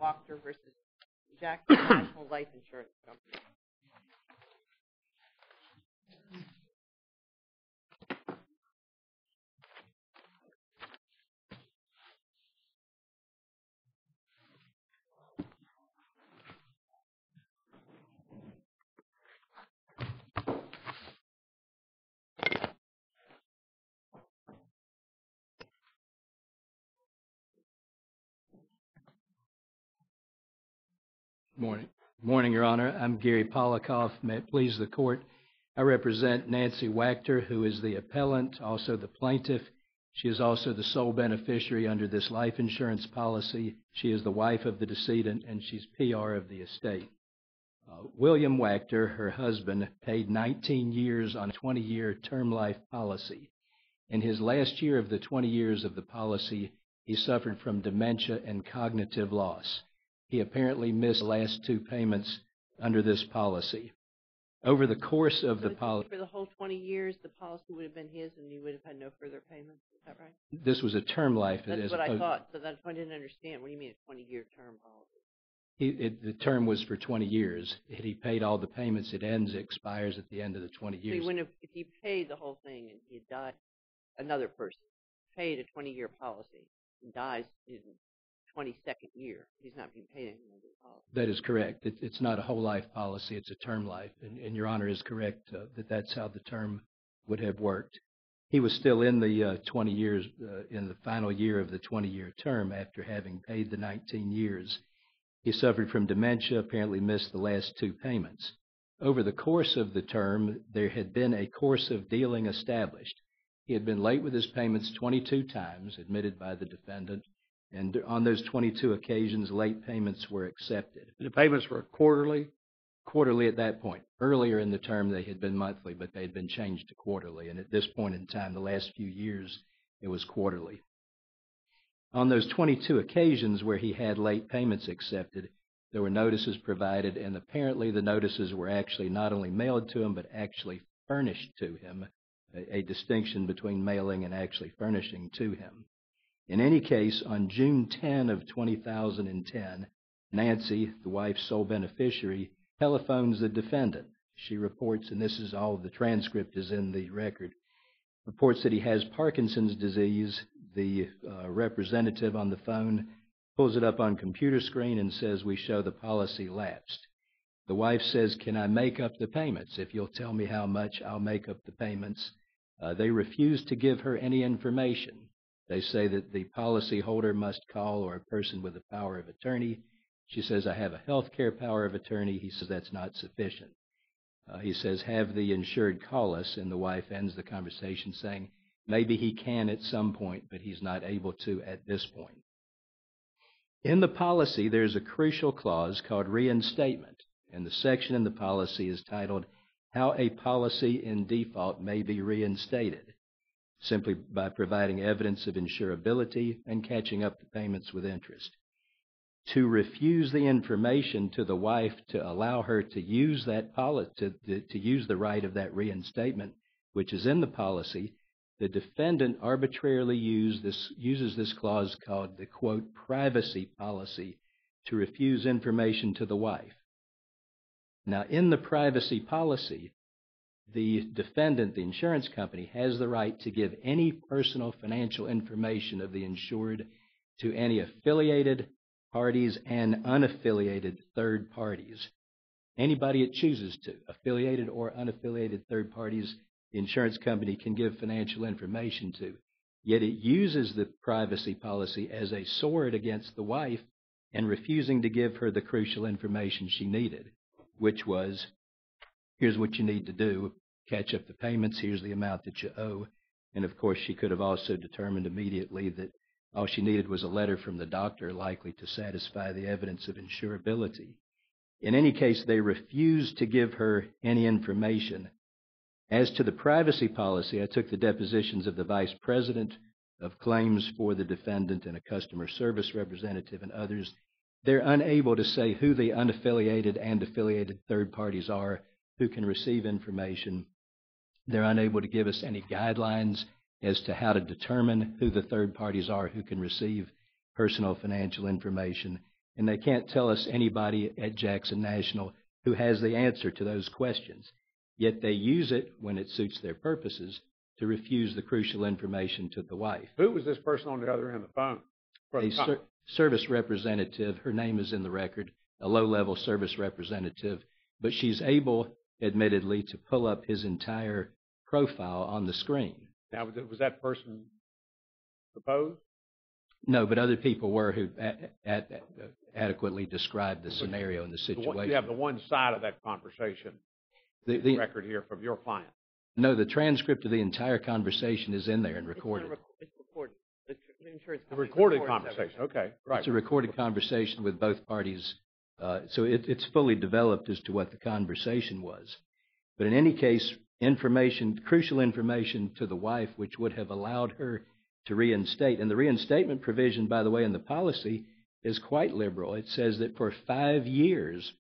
Wactor versus Jackson National Life Insurance Company. Morning, Your Honor. I'm Gary Polikoff. May it please the Court. I represent Nancy Wactor, who is the appellant, also the plaintiff. She is also the sole beneficiary under this life insurance policy. She is the wife of the decedent, and she's PR of the estate. William Wactor, her husband, paid 19 years on a 20-year term life policy. In his last year of the 20 years of the policy, he suffered from dementia and cognitive loss. He apparently missed the last two payments under this policy. Over the course of the policy... For the whole 20 years, the policy would have been his and he would have had no further payments. Is that right? This was a term life. That's what I thought, so that's why I didn't understand. What do you mean a 20-year term policy? The term was for 20 years. He paid all the payments. It expires at the end of the 20 years. So if he paid the whole thing and he died, another person paid a 20-year policy and dies in 22nd year, he's not being paid anything under the policy. That is correct. It's not a whole life policy. It's a term life. And Your Honor is correct that that's how the term would have worked. He was still in the 20 years, in the final year of the 20-year term after having paid the 19 years. He suffered from dementia, apparently missed the last two payments. Over the course of the term, there had been a course of dealing established. He had been late with his payments 22 times, admitted by the defendant, and on those 22 occasions, late payments were accepted. The payments were quarterly? Quarterly at that point. Earlier in the term, they had been monthly, but they had been changed to quarterly. And at this point in time, the last few years, it was quarterly. On those 22 occasions where he had late payments accepted, there were notices provided, and apparently the notices were actually not only mailed to him, but actually furnished to him, a distinction between mailing and actually furnishing to him. In any case, on June 10 of 2010, Nancy, the wife's sole beneficiary, telephones the defendant. She reports, and this is all the transcript is in the record, reports that he has Parkinson's disease. The representative on the phone pulls it up on computer screen and says, "We show the policy lapsed." The wife says, "Can I make up the payments? If you'll tell me how much, I'll make up the payments." They refuse to give her any information. They say that the policyholder must call or a person with a power of attorney. She says, "I have a health care power of attorney." He says that's not sufficient. He says, "Have the insured call us," and the wife ends the conversation saying, maybe he can at some point, but he's not able to at this point. In the policy, there's a crucial clause called reinstatement, and the section in the policy is titled, "How a Policy in Default May Be Reinstated," simply by providing evidence of insurability and catching up the payments with interest. To refuse the information to the wife to allow her to use that policy, to use the right of that reinstatement, which is in the policy, the defendant arbitrarily uses this clause called the, quote, privacy policy to refuse information to the wife. Now, in the privacy policy, the defendant, the insurance company, has the right to give any personal financial information of the insured to any affiliated parties and unaffiliated third parties. Anybody it chooses to, affiliated or unaffiliated third parties, the insurance company can give financial information to. Yet it uses the privacy policy as a sword against the wife and refusing to give her the crucial information she needed, which was, here's what you need to do, catch up the payments, here's the amount that you owe. And of course, she could have also determined immediately that all she needed was a letter from the doctor likely to satisfy the evidence of insurability. In any case, they refused to give her any information. As to the privacy policy, I took the depositions of the vice president of claims for the defendant and a customer service representative and others. They're unable to say who the unaffiliated and affiliated third parties are who can receive information. They're unable to give us any guidelines as to how to determine who the third parties are who can receive personal financial information. and they can't tell us anybody at Jackson National who has the answer to those questions. Yet they use it when it suits their purposes to refuse the crucial information to the wife. Who was this person on the other end of the phone? A service representative, her name is in the record, a low-level service representative, but she's able, admittedly, to pull up his entire profile on the screen. Now, was that person proposed? No, but other people were who adequately described the scenario and the situation. You have the one side of that conversation, the record here from your client. No, the transcript of the entire conversation is in there and recorded. It's recorded. The insurance The recorded conversation. Okay, right. It's a recorded conversation with both parties, so it's fully developed as to what the conversation was. But in any case, crucial information to the wife, which would have allowed her to reinstate. And the reinstatement provision, by the way, in the policy is quite liberal. It says that for 5 years,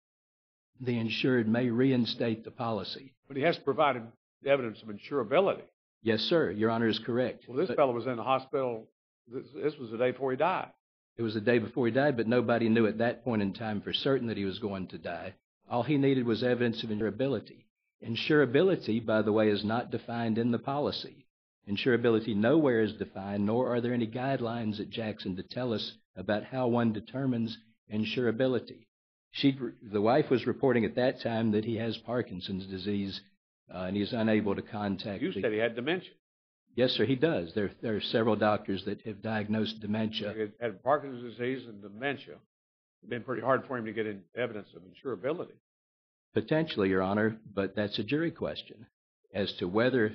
the insured may reinstate the policy. But he has provided evidence of insurability. Yes, sir. Your Honor is correct. Well, this fellow was in the hospital. This was the day before he died. It was the day before he died, but nobody knew at that point in time for certain that he was going to die. All he needed was evidence of insurability. Insurability, by the way, is not defined in the policy. Insurability nowhere is defined, nor are there any guidelines at Jackson to tell us about how one determines insurability. The wife was reporting at that time that he has Parkinson's disease, and he's unable to contact. You said he had dementia. Yes, sir, he does. There are several doctors that have diagnosed dementia. He had Parkinson's disease and dementia. It's been pretty hard for him to get evidence of insurability. Potentially, Your Honor, but that's a jury question as to whether,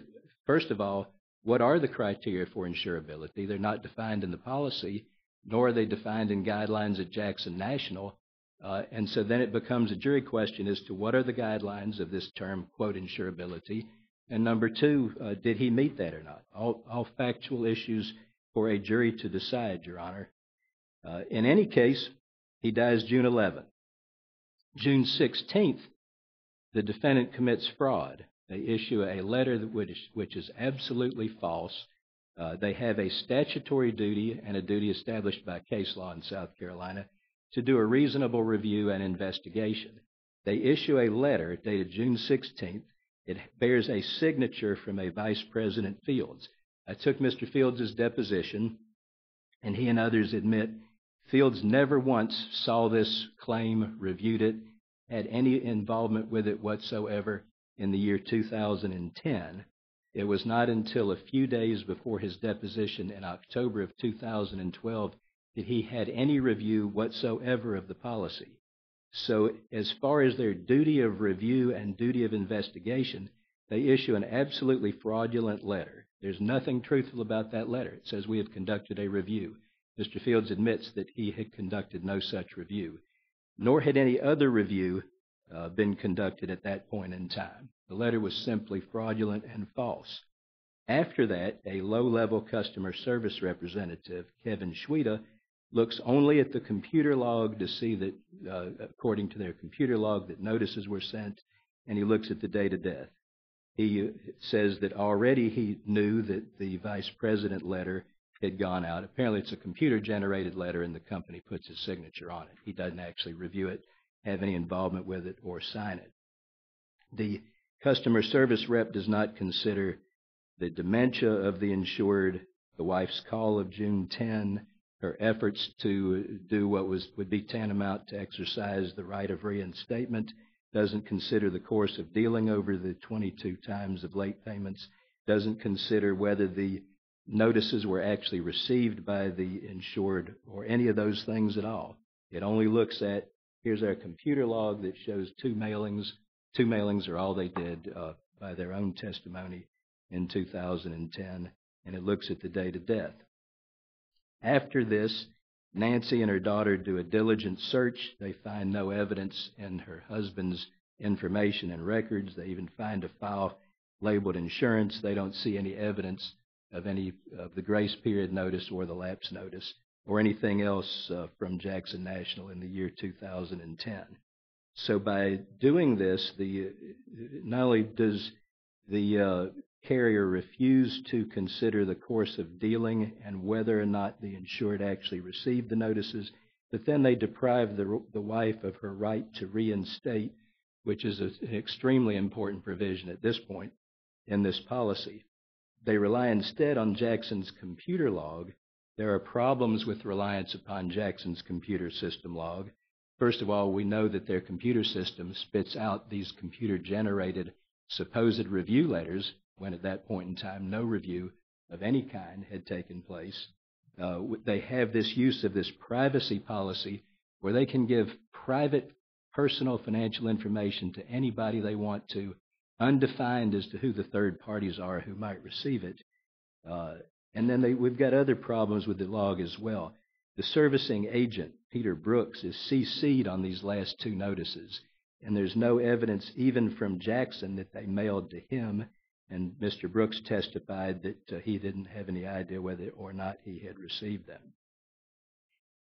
first of all, what are the criteria for insurability? They're not defined in the policy, nor are they defined in guidelines at Jackson National. And so then it becomes a jury question as to what are the guidelines of this term, quote, insurability. And number two, did he meet that or not? All factual issues for a jury to decide, Your Honor. In any case, he dies June 11th. June 16th, the defendant commits fraud. They issue a letter which is absolutely false. They have a statutory duty and a duty established by case law in South Carolina to do a reasonable review and investigation. They issue a letter dated June 16th. It bears a signature from a Vice President Fields. I took Mr. Fields' deposition, and he and others admit Fields never once saw this claim, reviewed it, had any involvement with it whatsoever in the year 2010. It was not until a few days before his deposition in October of 2012 that he had any review whatsoever of the policy. So as far as their duty of review and duty of investigation, they issue an absolutely fraudulent letter. There's nothing truthful about that letter. It says we have conducted a review. Mr. Fields admits that he had conducted no such review, nor had any other review been conducted at that point in time. The letter was simply fraudulent and false. After that, a low-level customer service representative, Kevin Schweda, looks only at the computer log to see that, according to their computer log, that notices were sent, and he looks at the date of death. He says that already he knew that the vice president letter had gone out. Apparently it's a computer-generated letter, and the company puts his signature on it. He doesn't actually review it, have any involvement with it, or sign it. The customer service rep does not consider the dementia of the insured, the wife's call of June 10, her efforts to do what would be tantamount to exercise the right of reinstatement, doesn't consider the course of dealing over the 22 times of late payments, doesn't consider whether the notices were actually received by the insured or any of those things at all. It only looks at, here's our computer log that shows two mailings. Two mailings are all they did by their own testimony in 2010, and it looks at the date of death. After this, Nancy and her daughter do a diligent search. They find no evidence in her husband's information and records. They even find a file labeled insurance. They don't see any evidence of any of the grace period notice or the lapse notice or anything else from Jackson National in the year 2010. So by doing this, not only does the carrier refuse to consider the course of dealing and whether or not the insured actually received the notices, But then they deprive the wife of her right to reinstate, which is an extremely important provision at this point in this policy. They rely instead on Jackson's computer log. There are problems with reliance upon Jackson's computer system log. First of all, we know that their computer system spits out these computer-generated supposed review letters when at that point in time no review of any kind had taken place. They have this use of this privacy policy where they can give private personal financial information to anybody they want to, undefined as to who the third parties are who might receive it. And then we've got other problems with the log as well. The servicing agent, Peter Brooks, is CC'd on these last two notices, and there's no evidence even from Jackson that they mailed to him, and Mr. Brooks testified that he didn't have any idea whether or not he had received them.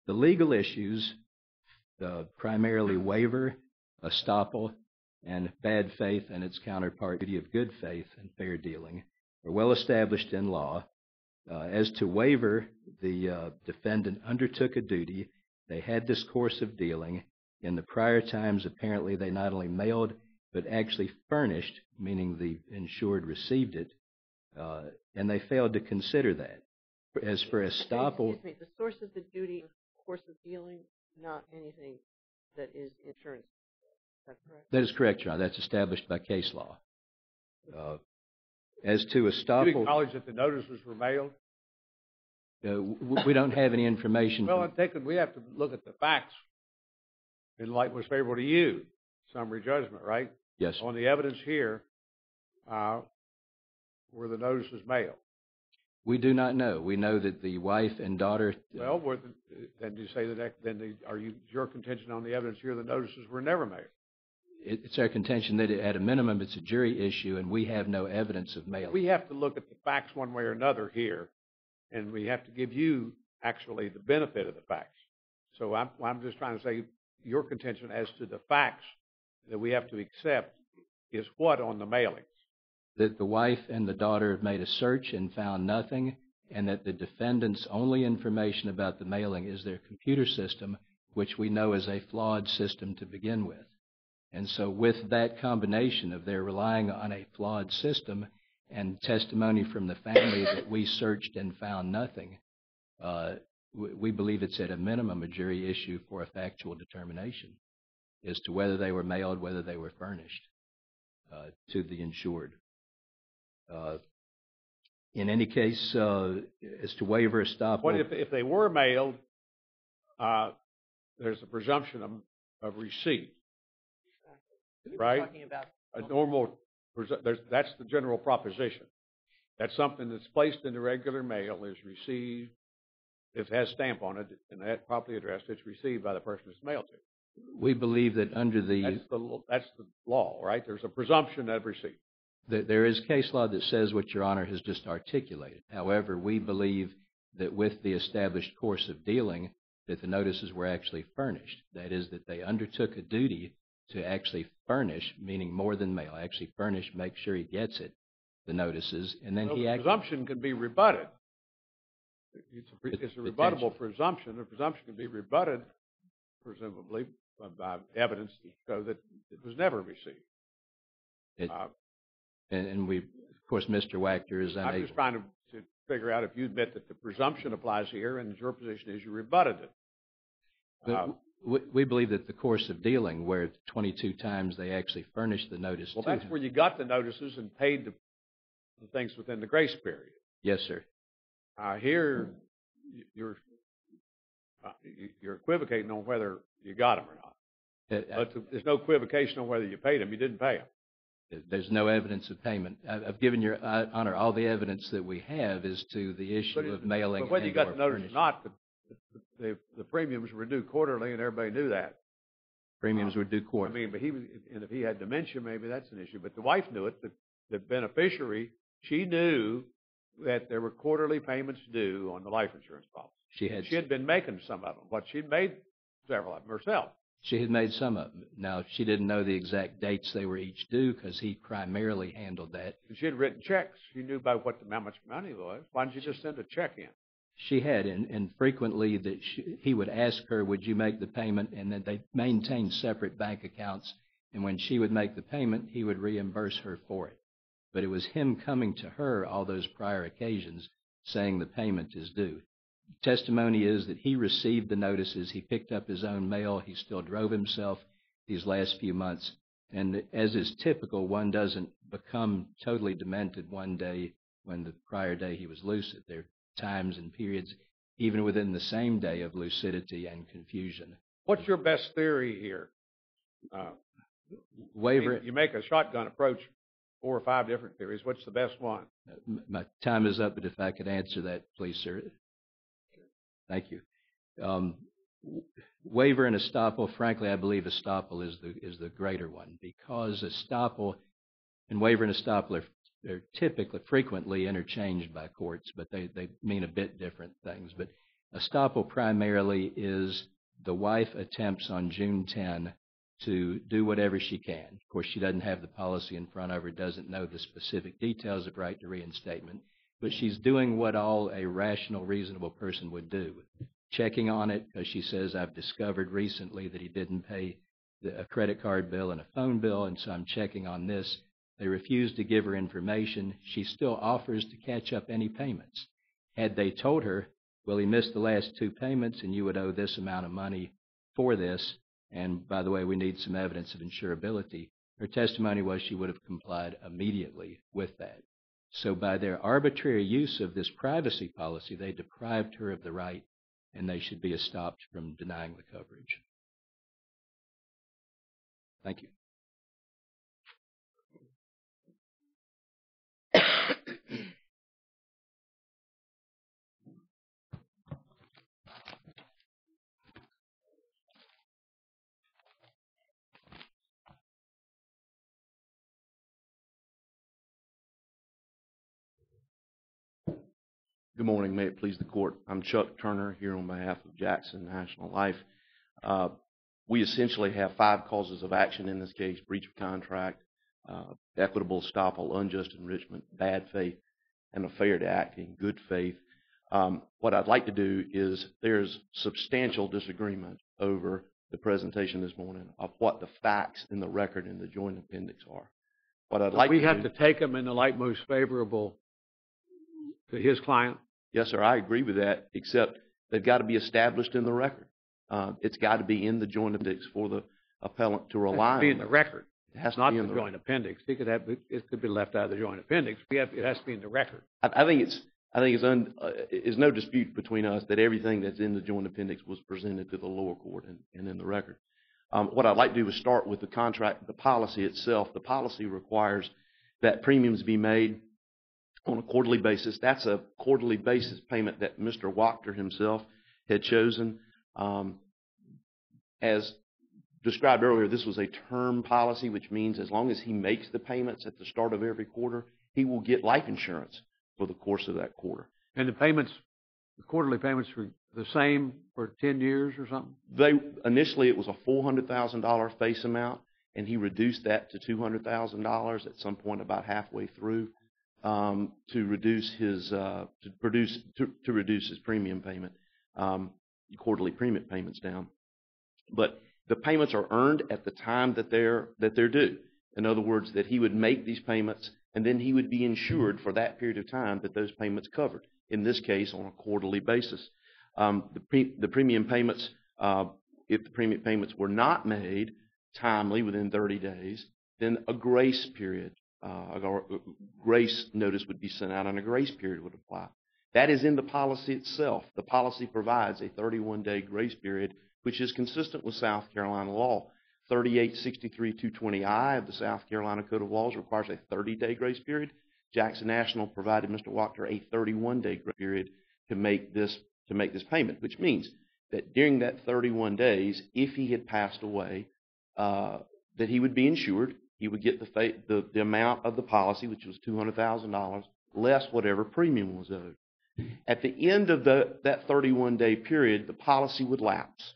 The legal issues, primarily waiver, estoppel, and bad faith and its counterpart, duty of good faith and fair dealing, are well established in law. As to waiver, the defendant undertook a duty. They had this course of dealing. In the prior times, apparently they not only mailed, but actually furnished, meaning the insured received it, and they failed to consider that. As for estoppel... Excuse me, the source of the duty, course of dealing, not anything that is insurance. Is that correct? That is correct, Your Honor. That's established by case law. As to estoppel... Do you acknowledge that the notices were mailed? We don't have any information. Well, we have to look at the facts in light was favorable to you, summary judgment, right? Yes. On the evidence here, were the notices mailed? We do not know. We know that the wife and daughter... Well, then you say that, your contention on the evidence here, the notices were never mailed? It's our contention that at a minimum it's a jury issue and we have no evidence of mailing. We have to look at the facts one way or another here, and we have to give you actually the benefit of the facts. So I'm just trying to say your contention as to the facts that we have to accept is what on the mailings? That the wife and the daughter have made a search and found nothing, and that the defendant's only information about the mailing is their computer system, which we know is a flawed system to begin with. And so with that combination of their relying on a flawed system and testimony from the family that we searched and found nothing, we believe it's at a minimum a jury issue for a factual determination as to whether they were mailed, whether they were furnished to the insured. In any case, as to waiver, estoppel... What if they were mailed, there's a presumption of receipt, right? Talking about a normal, that's the general proposition. That's something that's placed in the regular mail, is received, if it has a stamp on it, and that properly addressed, it's received by the person it's mailed to. We believe that under the... That's the law, right? There's a presumption of receipt. There is case law that says what Your Honor has just articulated. However, we believe that with the established course of dealing, that the notices were actually furnished. That is, that they undertook a duty to actually furnish, meaning more than mail, actually furnish, make sure he gets it, the notices, and then the presumption can be rebutted. It's a rebuttable presumption. The presumption can be rebutted, presumably, by evidence to show that it was never received. And we, of course, Mr. Wactor is unable... I'm just trying to figure out if you admit that the presumption applies here, and your position is you rebutted it. We believe that the course of dealing, where 22 times they actually furnished the notice to him. Well, that's where you got the notices and paid the things within the grace period. Yes, sir. Here, you're equivocating on whether you got them or not. But there's no equivocation on whether you paid them. You didn't pay them. There's no evidence of payment. I've given Your Honor all the evidence that we have as to the issue of mailing. But whether you got the notice or not, the premiums were due quarterly, and everybody knew that. Premiums were due quarterly. I mean, but if he had dementia, maybe that's an issue. But the wife knew it. The beneficiary, she knew that there were quarterly payments due on the life insurance policy. She had been making some of them, but she'd made several of them herself. She had made some of them. Now, she didn't know the exact dates they were each due because he primarily handled that. And she had written checks. She knew about how much money it was. Why didn't you just send a check in? She had, and frequently that he would ask her, would you make the payment, and then they maintained separate bank accounts, and when she would make the payment, he would reimburse her for it. But it was him coming to her all those prior occasions saying the payment is due. Testimony is that he received the notices, he picked up his own mail, he still drove himself these last few months, and as is typical, one doesn't become totally demented one day when the prior day he was lucid. There are times and periods, even within the same day, of lucidity and confusion. What's your best theory here? Waiver. You make a shotgun approach, 4 or 5 different theories. What's the best one? My time is up, but if I could answer that, please, sir. Thank you. Waiver and estoppel, frankly, I believe estoppel is the greater one, because estoppel and waiver and estoppel are typically, frequently interchanged by courts, but they mean a bit different things. But estoppel primarily is the wife attempts on June 10 to do whatever she can. Of course, she doesn't have the policy in front of her, doesn't know the specific details of right to reinstatement, but she's doing what all a rational, reasonable person would do. Checking on it because she says, I've discovered recently that he didn't pay a credit card bill and a phone bill, and so I'm checking on this. They refuse to give her information. She still offers to catch up any payments. Had they told her, well, he missed the last 2 payments and you would owe this amount of money for this, and by the way, we need some evidence of insurability, her testimony was she would have complied immediately with that. So by their arbitrary use of this privacy policy, they deprived her of the right, and they should be estopped from denying the coverage. Thank you. Good morning. May it please the court. I'm Chuck Turner here on behalf of Jackson National Life. We essentially have 5 causes of action in this case: breach of contract, equitable estoppel, unjust enrichment, bad faith, and a failure to act in good faith. What I'd like to do is, there's substantial disagreement over the presentation this morning of what the facts in the record in the joint appendix are. What I'd like we have to take them in the light most favorable to his client. Yes, sir, I agree with that, except they've got to be established in the record. It's got to be in the joint appendix for the appellant to rely on. It has to be in the record. It has to not be in the the joint appendix. It could be left out of the joint appendix. It has to be in the record. I think it's no dispute between us that everything that's in the joint appendix was presented to the lower court and in the record. What I'd like to do is start with the contract, the policy itself. The policy requires that premiums be made on a quarterly basis. That's a quarterly basis payment that Mr. Wactor himself had chosen. As described earlier, this was a term policy, which means as long as he makes the payments at the start of every quarter, he will get life insurance for the course of that quarter. And the quarterly payments were the same for 10 years or something? Initially, it was a $400,000 face amount, and he reduced that to $200,000 at some point about halfway through. To reduce his premium payment, quarterly premium payments down. But the payments are earned at the time that they're due. In other words, that he would make these payments, and then he would be insured for that period of time that those payments covered. In this case, on a quarterly basis, the premium payments, if the premium payments were not made timely within 30 days, then a grace period. A grace notice would be sent out and a grace period would apply. That is in the policy itself. The policy provides a 31-day grace period, which is consistent with South Carolina law. 3863-220I of the South Carolina Code of Laws requires a 30-day grace period. Jackson National provided Mr. Wactor a 31-day grace period to make this payment, which means that during that 31 days, if he had passed away, that he would be insured. He would get the amount of the policy, which was $200,000, less whatever premium was owed. At the end of that 31-day period, the policy would lapse.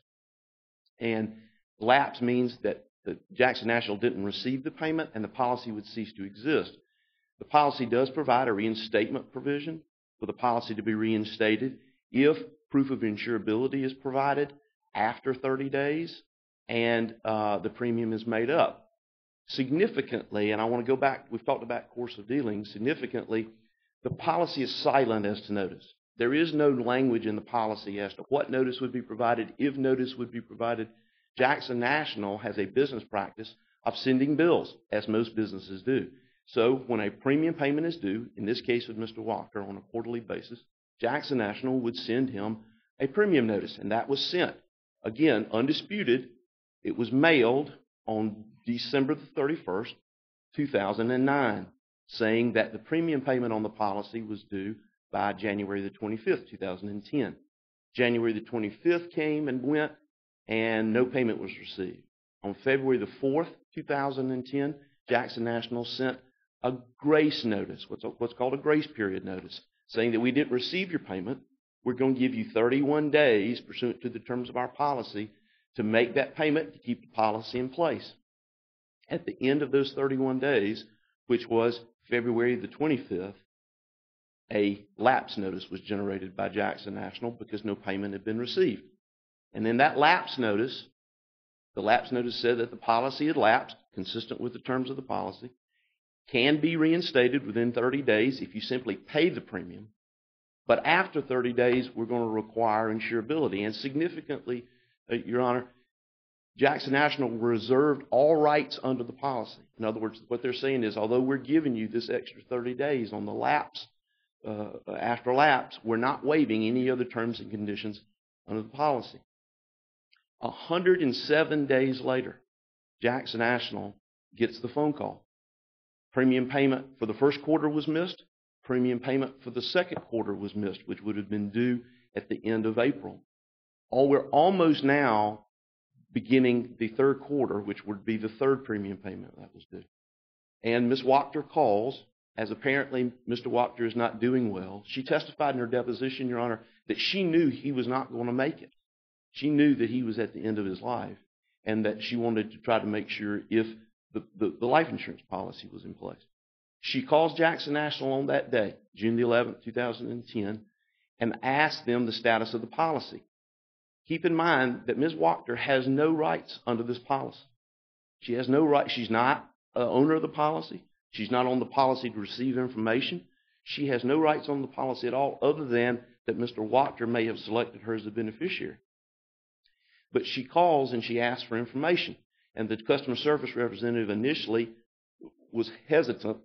And lapse means that Jackson National didn't receive the payment and the policy would cease to exist. The policy does provide a reinstatement provision for the policy to be reinstated. if proof of insurability is provided after 30 days and the premium is made up. Significantly, and I want to go back, we've talked about course of dealing, significantly, the policy is silent as to notice. There is no language in the policy as to what notice would be provided, if notice would be provided. Jackson National has a business practice of sending bills, as most businesses do. So when a premium payment is due, in this case with Mr. Wactor on a quarterly basis, Jackson National would send him a premium notice, and that was sent. Again, undisputed, it was mailed on December the 31st, 2009, saying that the premium payment on the policy was due by January the 25th, 2010. January the 25th came and went, and no payment was received. On February the 4th, 2010, Jackson National sent a grace notice, what's called a grace period notice, saying that we didn't receive your payment. We're going to give you 31 days, pursuant to the terms of our policy, to make that payment to keep the policy in place. At the end of those 31 days, which was February the 25th, a lapse notice was generated by Jackson National because no payment had been received. And then that lapse notice, the lapse notice said that the policy had lapsed, consistent with the terms of the policy, can be reinstated within 30 days if you simply pay the premium. But after 30 days, we're going to require insurability. And significantly, Your Honor, Jackson National reserved all rights under the policy. In other words, what they're saying is, although we're giving you this extra 30 days on the lapse, after lapse, we're not waiving any other terms and conditions under the policy. 107 days later, Jackson National gets the phone call. Premium payment for the first quarter was missed. Premium payment for the second quarter was missed, which would have been due at the end of April. We're almost now beginning the third quarter, which would be the third premium payment that was due. And Ms. Wactor calls, as apparently Mr. Wactor is not doing well. She testified in her deposition, Your Honor, that she knew he was not going to make it. She knew that he was at the end of his life, and that she wanted to try to make sure if the life insurance policy was in place. She calls Jackson National on that day, June the 11th, 2010, and asks them the status of the policy. Keep in mind that Ms. Wactor has no rights under this policy. She has no right. She's not an owner of the policy. She's not on the policy to receive information. She has no rights on the policy at all, other than that Mr. Wactor may have selected her as a beneficiary. But she calls and she asks for information. And the customer service representative initially was hesitant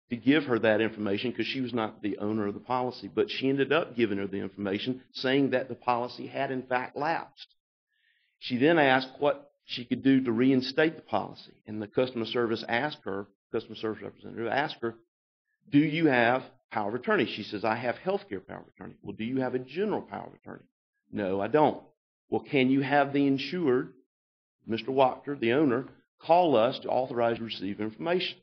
to give her that information because she was not the owner of the policy. But she ended up giving her the information, saying that the policy had in fact lapsed. She then asked what she could do to reinstate the policy. And the customer service representative asked her, do you have power of attorney? She says, I have health care power of attorney. Well, do you have a general power of attorney? No, I don't. Well, can you have the insured, Mr. Wactor, the owner, call us to authorize to receive information?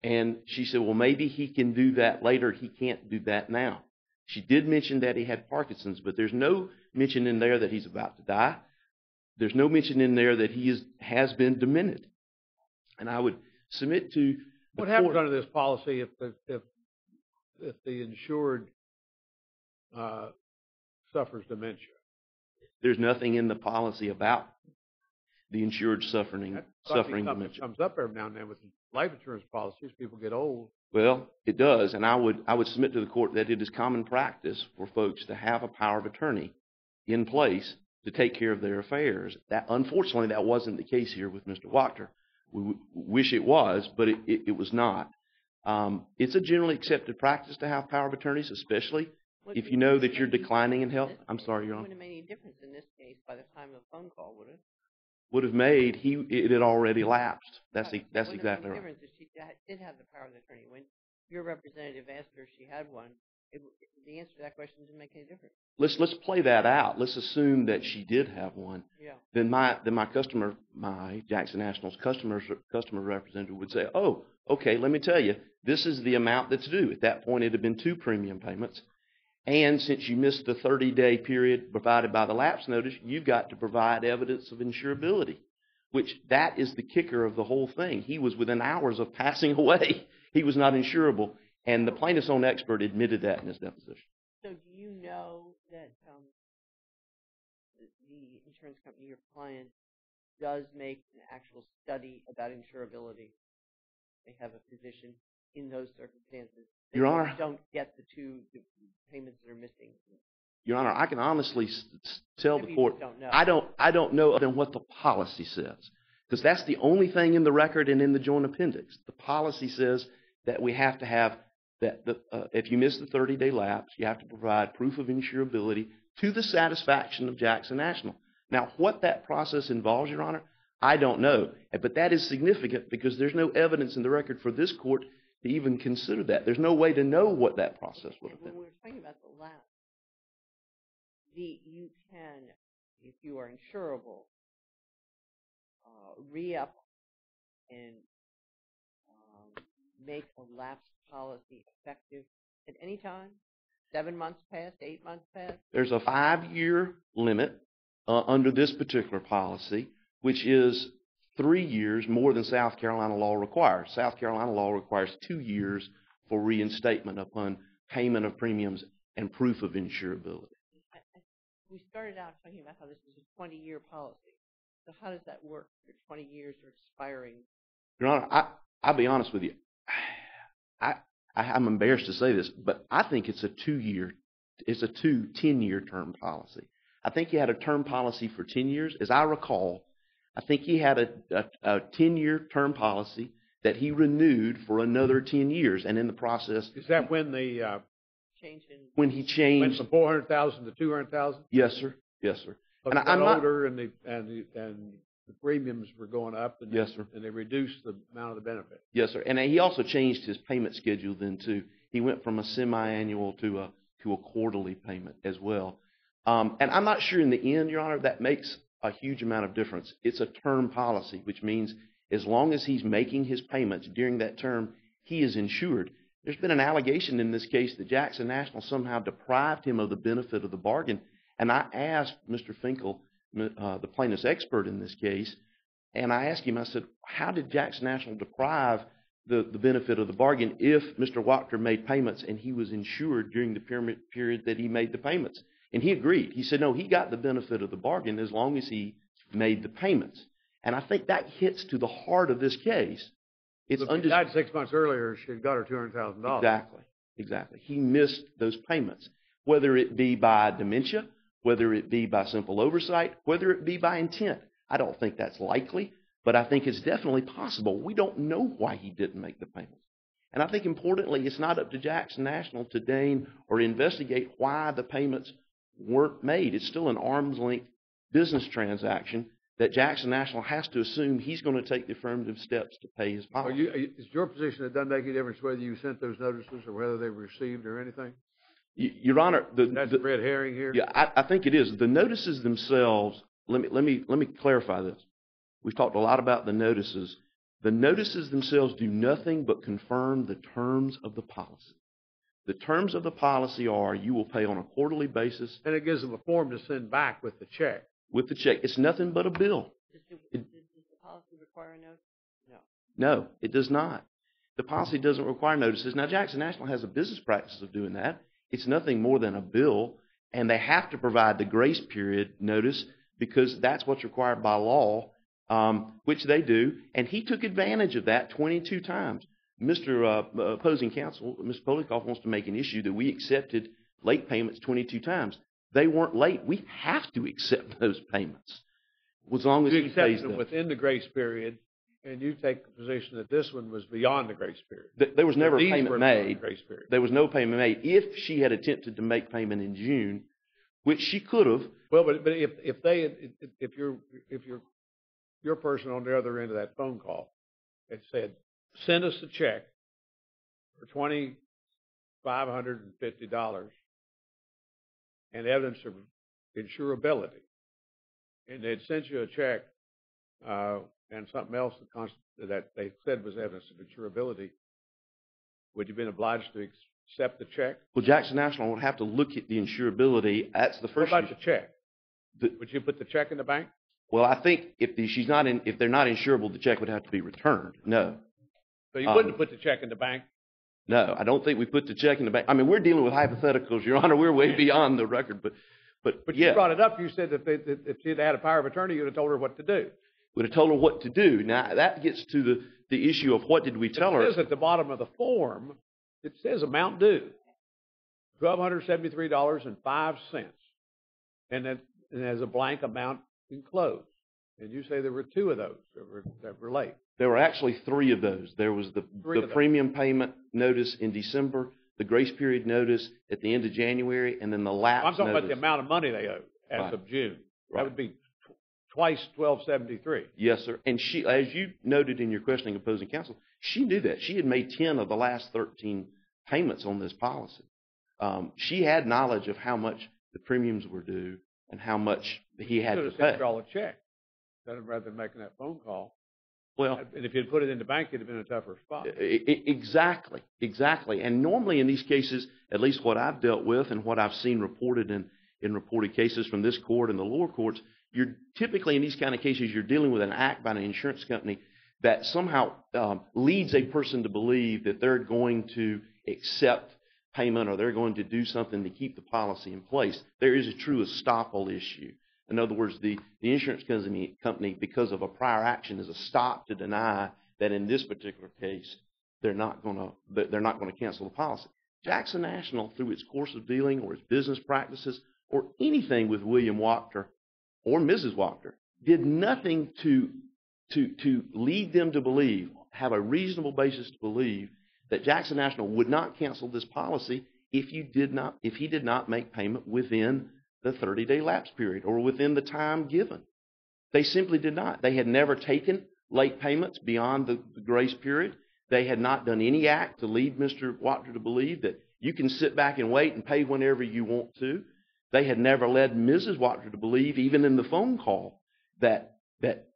And she said, well, maybe he can do that later. He can't do that now. She did mention that he had Parkinson's, but there's no mention in there that he's about to die. There's no mention in there that he has been demented. And I would submit to what happens under this policy if the insured suffers dementia? There's nothing in the policy about the insured suffering dementia. Comes up every now and then with life insurance policies. People get old. Well, it does, and I would submit to the court that it is common practice for folks to have a power of attorney in place to take care of their affairs. Unfortunately, that wasn't the case here with Mr. Wactor. We wish it was, but it was not. It's a generally accepted practice to have power of attorneys, especially if you know that you're declining in health. I'm sorry, Your Honor. It wouldn't have made any difference in this case by the time of the phone call, would it? Would have made, it had already lapsed. That's exactly right. Difference if she did have the power of attorney. When your representative asked her if she had one, the answer to that question didn't make any difference. Let's play that out. Let's assume that she did have one. Yeah. Then my Jackson National's customer representative would say, oh, okay, let me tell you, this is the amount that's due. At that point, it had been 2 premium payments. And since you missed the 30-day period provided by the lapse notice, you've got to provide evidence of insurability, which that is the kicker of the whole thing. He was within hours of passing away. He was not insurable. And the plaintiff's own expert admitted that in his deposition. So do you know that the insurance company, your client, does make an actual study about insurability? They have a physician in those circumstances. They Your Honor, don't get the payments that are missing. Your Honor, I can honestly tell Maybe the you court, just don't know. I don't know other than what the policy says, because that's the only thing in the record and in the joint appendix. The policy says that we have to have that if you miss the 30-day lapse, you have to provide proof of insurability to the satisfaction of Jackson National. Now, what that process involves, Your Honor, I don't know, but that is significant because there's no evidence in the record for this court to even consider that. There's no way to know what that process would have been. When we're talking about the lapse, you can, if you are insurable, re-up and make a lapse policy effective at any time? 7 months past, 8 months past? There's a 5-year limit under this particular policy, which is 3 years more than South Carolina law requires. South Carolina law requires 2 years for reinstatement upon payment of premiums and proof of insurability. We started out talking about how this is a 20-year policy. So how does that work? Your 20 years are expiring. Your Honor, I'll be honest with you. I'm embarrassed to say this, but I think it's a 10-year term policy. I think he had a term policy for 10 years. As I recall, I think he had a 10-year term policy that he renewed for another 10 years, and in the process, Is that when the when he changed went from 400,000 to 200,000? Yes, sir. Yes, sir. And I'm not older, and the premiums were going up. And Yes, sir. And they reduced the amount of the benefit. Yes, sir. And he also changed his payment schedule then too. He went from a semi-annual to a quarterly payment as well. And I'm not sure in the end, Your Honor, that makes a huge amount of difference. It's a term policy, which means as long as he's making his payments during that term, he is insured. There's been an allegation in this case that Jackson National somehow deprived him of the benefit of the bargain. And I asked Mr. Finkel, the plaintiff's expert in this case, and I asked him, I said, how did Jackson National deprive the benefit of the bargain if Mr. Wactor made payments and he was insured during the period that he made the payments? And he agreed. He said, no, he got the benefit of the bargain as long as he made the payments. And I think that hits to the heart of this case. If he died 6 months earlier, she had got her $200,000. Exactly. He missed those payments, whether it be by dementia, whether it be by simple oversight, whether it be by intent. I don't think that's likely, but I think it's definitely possible. We don't know why he didn't make the payments. And I think importantly, it's not up to Jackson National to deign or investigate why the payments weren't made. It's still an arm's length business transaction that Jackson National has to assume he's going to take the affirmative steps to pay his policy. Is your position it doesn't make any difference whether you sent those notices or whether they were received or anything? Your Honor, that's a red herring here. Yeah, I think it is. The notices themselves. Let me clarify this. We've talked a lot about the notices. The notices themselves do nothing but confirm the terms of the policy. The terms of the policy are you will pay on a quarterly basis. And it gives them a form to send back with the check. With the check. It's nothing but a bill. Does the policy require a notice? No. No, it does not. The policy doesn't require notices. Now, Jackson National has a business practice of doing that. It's nothing more than a bill, and they have to provide the grace period notice because that's what's required by law, which they do. And he took advantage of that 22 times. Mr. Opposing counsel, Mr. Polikoff, wants to make an issue that we accepted late payments 22 times. They weren't late. We have to accept those payments as long as he pays them. Within the grace period, and you take the position that this one was beyond the grace period. There was never a payment made. Grace period. There was no payment made. If she had attempted to make payment in June, which she could have. Well, but if your person on the other end of that phone call had said, send us a check for $2,550 and evidence of insurability, and they'd sent you a check and something else that they said was evidence of insurability, would you have been obliged to accept the check? Well, Jackson National would have to look at the insurability. That's the first. What about the check? Would you put the check in the bank? Well, I think if they're not insurable, the check would have to be returned. No. So you wouldn't put the check in the bank No, I don't think we put the check in the bank. I mean, we're dealing with hypotheticals, Your Honor. We're way beyond the record, but you yeah. brought it up. You said that if she'd had a power of attorney, you'd have told her what to do. Would have told her what to do. Now, that gets to the issue of what did we tell her. It says at the bottom of the form, it says amount due, $1,273.05. And then there's a blank amount enclosed. And you say there were two of those that were late. There were actually three of those. There was the premium payment notice in December, the grace period notice at the end of January, and then the lapse I'm talking notice. about the amount of money they owed as of June. That would be twice $1,273. Yes, sir. And she, as you noted in your questioning opposing counsel, she knew that. She had made 10 of the last 13 payments on this policy. She had knowledge of how much the premiums were due and how much he had to pay. Should have sent y'all a check rather than making that phone call. Well, and if you'd put it in the bank, it'd have been a tougher spot. Exactly. And normally in these cases, at least what I've dealt with and what I've seen reported in reported cases from this court and the lower courts, you're typically in these kind of cases, you're dealing with an act by an insurance company that somehow leads a person to believe that they're going to accept payment or they're going to do something to keep the policy in place. There is a true estoppel issue. In other words, the insurance company, because of a prior action, is a stop to deny that in this particular case they're not going to cancel the policy. Jackson National, through its course of dealing or its business practices or anything with William Wactor or Mrs. Wactor, did nothing to lead them to believe, have a reasonable basis to believe that Jackson National would not cancel this policy if he did not make payment within the 30-day lapse period or within the time given. They simply did not. They had never taken late payments beyond the grace period. They had not done any act to lead Mr. Wactor to believe that you can sit back and wait and pay whenever you want to. They had never led Mrs. Wactor to believe, even in the phone call, that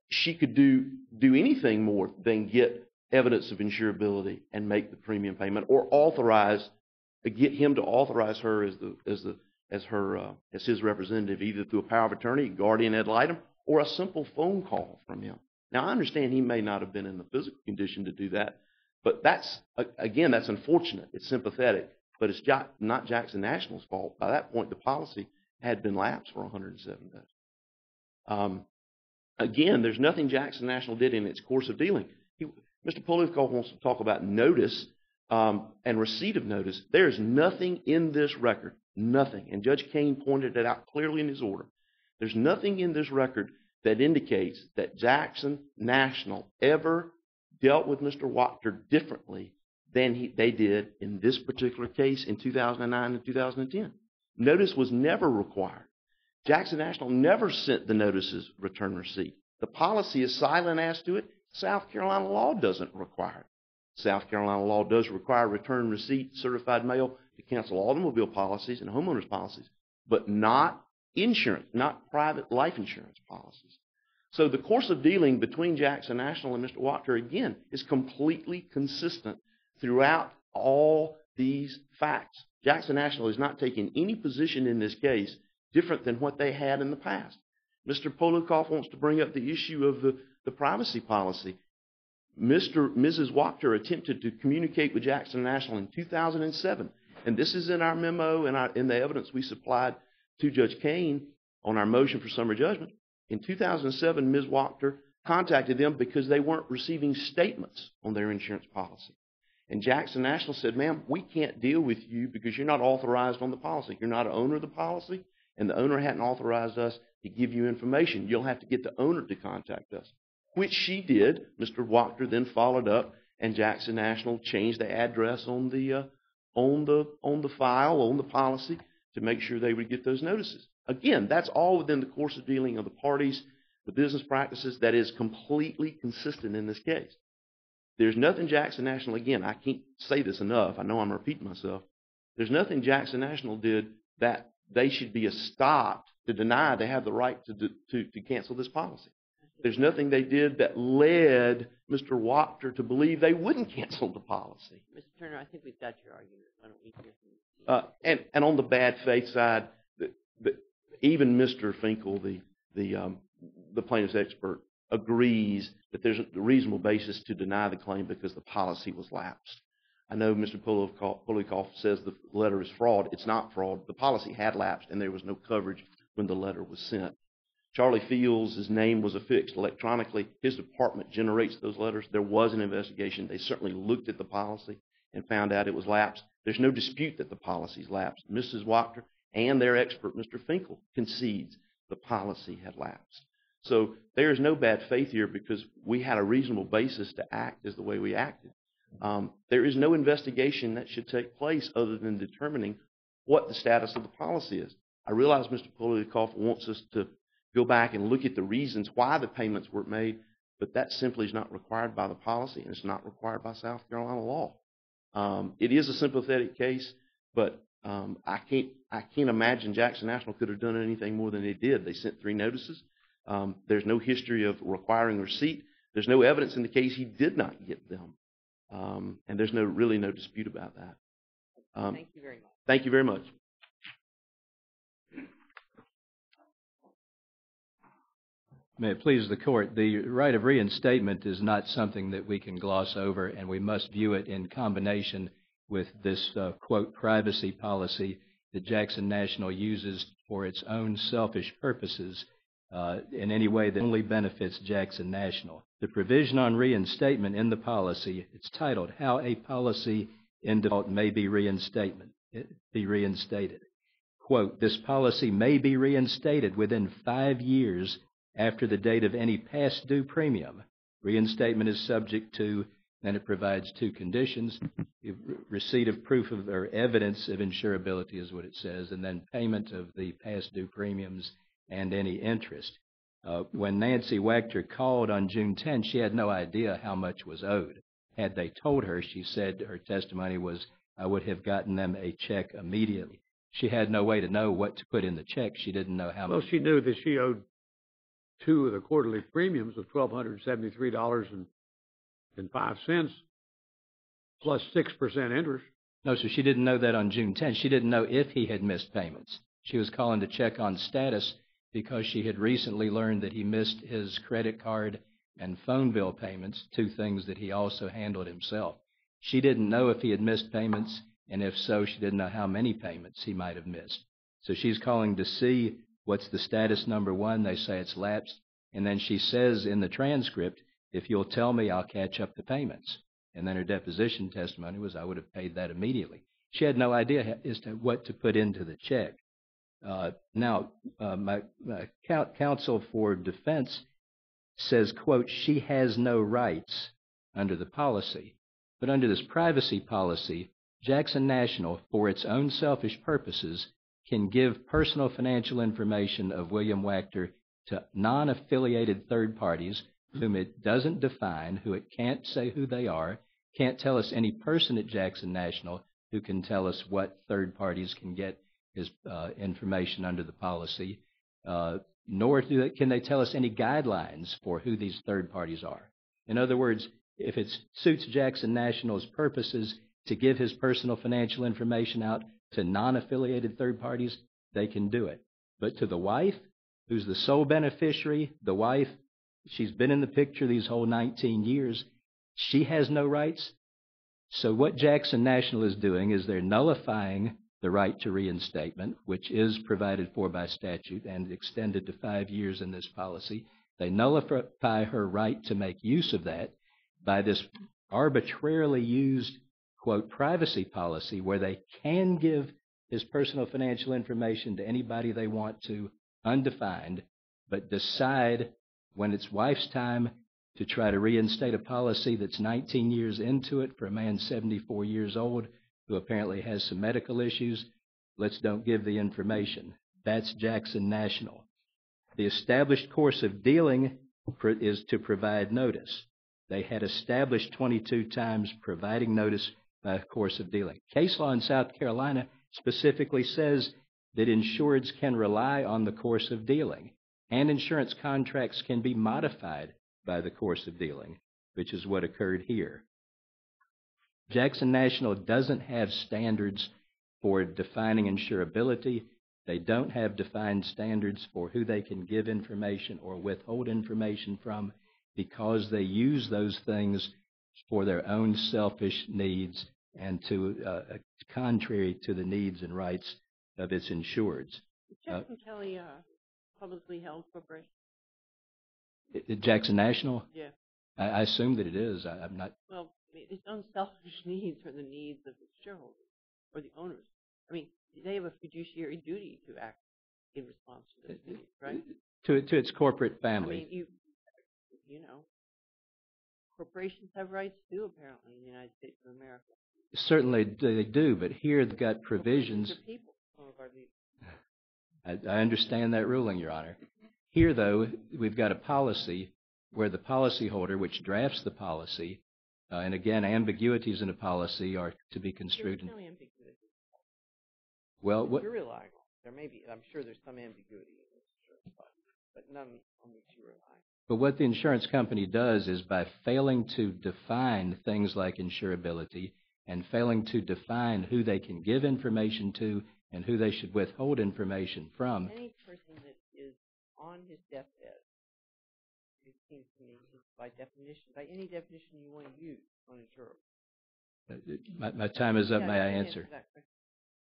she could do anything more than get evidence of insurability and make the premium payment or get him to authorize her as his representative, either through a power of attorney, guardian ad litem, or a simple phone call from him. Now, I understand he may not have been in the physical condition to do that, but that's unfortunate. It's sympathetic, but it's not Jackson National's fault. By that point, the policy had been lapsed for 107 days. Again, there's nothing Jackson National did in its course of dealing. Mr. Polivkov wants to talk about notice and receipt of notice. There's nothing in this record, nothing, and Judge Kane pointed it out clearly in his order. There's nothing in this record that indicates that Jackson National ever dealt with Mr. Wactor differently than they did in this particular case in 2009 and 2010. Notice was never required. Jackson National never sent the notices return receipt. The policy is silent as to it. South Carolina law doesn't require it. South Carolina law does require return receipt, certified mail to cancel automobile policies and homeowners policies, but not insurance, not private life insurance policies. So the course of dealing between Jackson National and Mr. Wactor, again, is completely consistent throughout all these facts. Jackson National is not taking any position in this case different than what they had in the past. Mr. Polikoff wants to bring up the issue of the privacy policy. Mrs. Wactor attempted to communicate with Jackson National in 2007, and this is in our memo and in the evidence we supplied to Judge Kane on our motion for summary judgment. In 2007, Ms. Wactor contacted them because they weren't receiving statements on their insurance policy. And Jackson National said, ma'am, we can't deal with you because you're not authorized on the policy. You're not an owner of the policy, and the owner hadn't authorized us to give you information. You'll have to get the owner to contact us, which she did. Mr. Wactor then followed up, and Jackson National changed the address on the file, on the policy, to make sure they would get those notices. Again, that's all within the course of dealing of the parties, the business practices, that is completely consistent in this case. There's nothing Jackson National, again, I can't say this enough. I know I'm repeating myself. There's nothing Jackson National did that they should be stopped to deny they have the right to cancel this policy. There's nothing they did that led Mr. Wactor to believe they wouldn't cancel the policy. Mr. Turner, I think we've got your argument. Why don't we hear from you? And on the bad faith side, even Mr. Finkel, the plaintiff's expert, agrees that there's a reasonable basis to deny the claim because the policy was lapsed. I know Mr. Polikoff says the letter is fraud. It's not fraud. The policy had lapsed, and there was no coverage when the letter was sent. Charlie Fields, his name was affixed electronically. His department generates those letters. There was an investigation. They certainly looked at the policy and found out it was lapsed. There's no dispute that the policy's lapsed. Mrs. Wactor and their expert, Mr. Finkel, concedes the policy had lapsed. So there is no bad faith here because we had a reasonable basis to act as the way we acted. There is no investigation that should take place other than determining what the status of the policy is. I realize Mr. Polikoff wants us to go back and look at the reasons why the payments were made, but that simply is not required by the policy, and it's not required by South Carolina law. It is a sympathetic case, but I can't imagine Jackson National could have done anything more than they did. They sent 3 notices. There's no history of requiring receipt. There's no evidence in the case he did not get them, and there's really no dispute about that. Thank you very much. Thank you very much. May it please the Court, the right of reinstatement is not something that we can gloss over, and we must view it in combination with this, quote, privacy policy that Jackson National uses for its own selfish purposes in any way that only benefits Jackson National. The provision on reinstatement in the policy, it's titled, How a Policy in Default May Be Reinstated. Quote, this policy may be reinstated within 5 years after the date of any past due premium. Reinstatement is subject to, and it provides 2 conditions, receipt of proof of or evidence of insurability is what it says, and then payment of the past due premiums and any interest. When Nancy Wactor called on June 10, she had no idea how much was owed. Had they told her, she said her testimony was, I would have gotten them a check immediately. She had no way to know what to put in the check. She didn't know how much. Well, she knew that she owed 2 of the quarterly premiums of $1,273.05 plus 6% interest. No, so she didn't know that on June 10th. She didn't know if he had missed payments. She was calling to check on status because she had recently learned that he missed his credit card and phone bill payments, 2 things that he also handled himself. She didn't know if he had missed payments, and if so, she didn't know how many payments he might have missed. So she's calling to see what's the status, number 1. They say it's lapsed. And then she says in the transcript, if you'll tell me, I'll catch up the payments. And then her deposition testimony was, I would have paid that immediately. She had no idea as to what to put into the check. Now, my counsel for defense says, quote, she has no rights under the policy. But under this privacy policy, Jackson National, for its own selfish purposes, can give personal financial information of William Wactor to non-affiliated third parties whom it doesn't define, who it can't say who they are, can't tell us any person at Jackson National who can tell us what third parties can get his information under the policy, nor can they tell us any guidelines for who these third parties are. In other words, if it suits Jackson National's purposes to give his personal financial information out to non-affiliated third parties, they can do it. But to the wife, who's the sole beneficiary, the wife, she's been in the picture these whole 19 years, she has no rights. So what Jackson National is doing is they're nullifying the right to reinstatement, which is provided for by statute and extended to 5 years in this policy. They nullify her right to make use of that by this arbitrarily used, quote, privacy policy where they can give his personal financial information to anybody they want to, undefined, but decide when it's wife's time to try to reinstate a policy that's 19 years into it for a man 74 years old who apparently has some medical issues. Let's don't give the information. That's Jackson National. The established course of dealing is to provide notice. They had established 22 times providing notice by course of dealing. Case law in South Carolina specifically says that insureds can rely on the course of dealing, and insurance contracts can be modified by the course of dealing, which is what occurred here. Jackson National doesn't have standards for defining insurability. They don't have defined standards for who they can give information or withhold information from because they use those things for their own selfish needs and contrary to the needs and rights of its insureds. Is Jackson Kelly publicly held corporation? Jackson National? Yeah. I assume that it is. I'm not. Well, its unselfish needs are the needs of its shareholders or the owners. I mean, they have a fiduciary duty to act in response to those needs, right? To its corporate family. I mean, you know, corporations have rights too, apparently, in the United States of America. Certainly they do, but here they've got provisions. Corporations are people, some of our leaders. I understand that ruling, Your Honor. Here, though, we've got a policy where the policyholder, which drafts the policy, and again, ambiguities in a policy are to be construed. There's no ambiguity. Well, what you're relying on. There may be. I'm sure there's some ambiguity in this insurance policy, but none on which you rely. But what the insurance company does is by failing to define things like insurability and failing to define who they can give information to and who they should withhold information from. Any person that is on his deathbed, it seems to me, is by definition, by any definition you want to use, uninsurable. My time is up. May I answer? That question.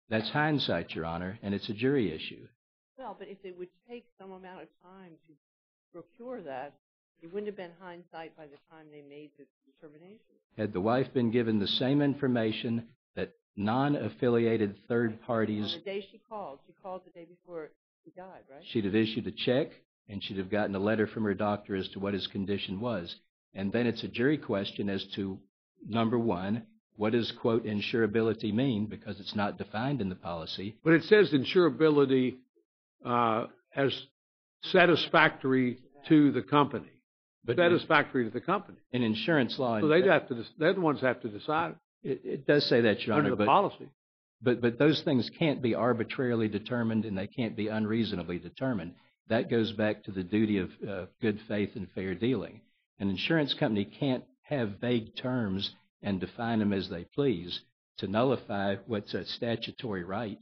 That's hindsight, Your Honor, and it's a jury issue. Well, but if it would take some amount of time to procure that, it wouldn't have been hindsight by the time they made the determination. Had the wife been given the same information that non-affiliated third parties... On the day she called the day before he died, right? She'd have issued a check, and she'd have gotten a letter from her doctor as to what his condition was. And then it's a jury question as to, number one, what does, quote, insurability mean, because it's not defined in the policy. But it says insurability as satisfactory to the company. But satisfactory to the company. In insurance law... So they're the ones that have to decide. It does say that, Your Honor. Under the policy. But those things can't be arbitrarily determined, and they can't be unreasonably determined. That goes back to the duty of good faith and fair dealing. An insurance company can't have vague terms and define them as they please to nullify what's a statutory right,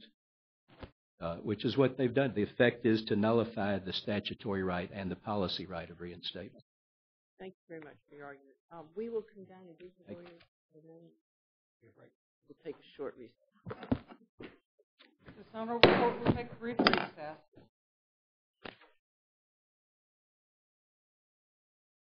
which is what they've done. The effect is to nullify the statutory right and the policy right of reinstatement. Thank you very much for your argument. We will come down and brief the lawyers, and then we'll take a short recess. This honorable court will take a brief recess.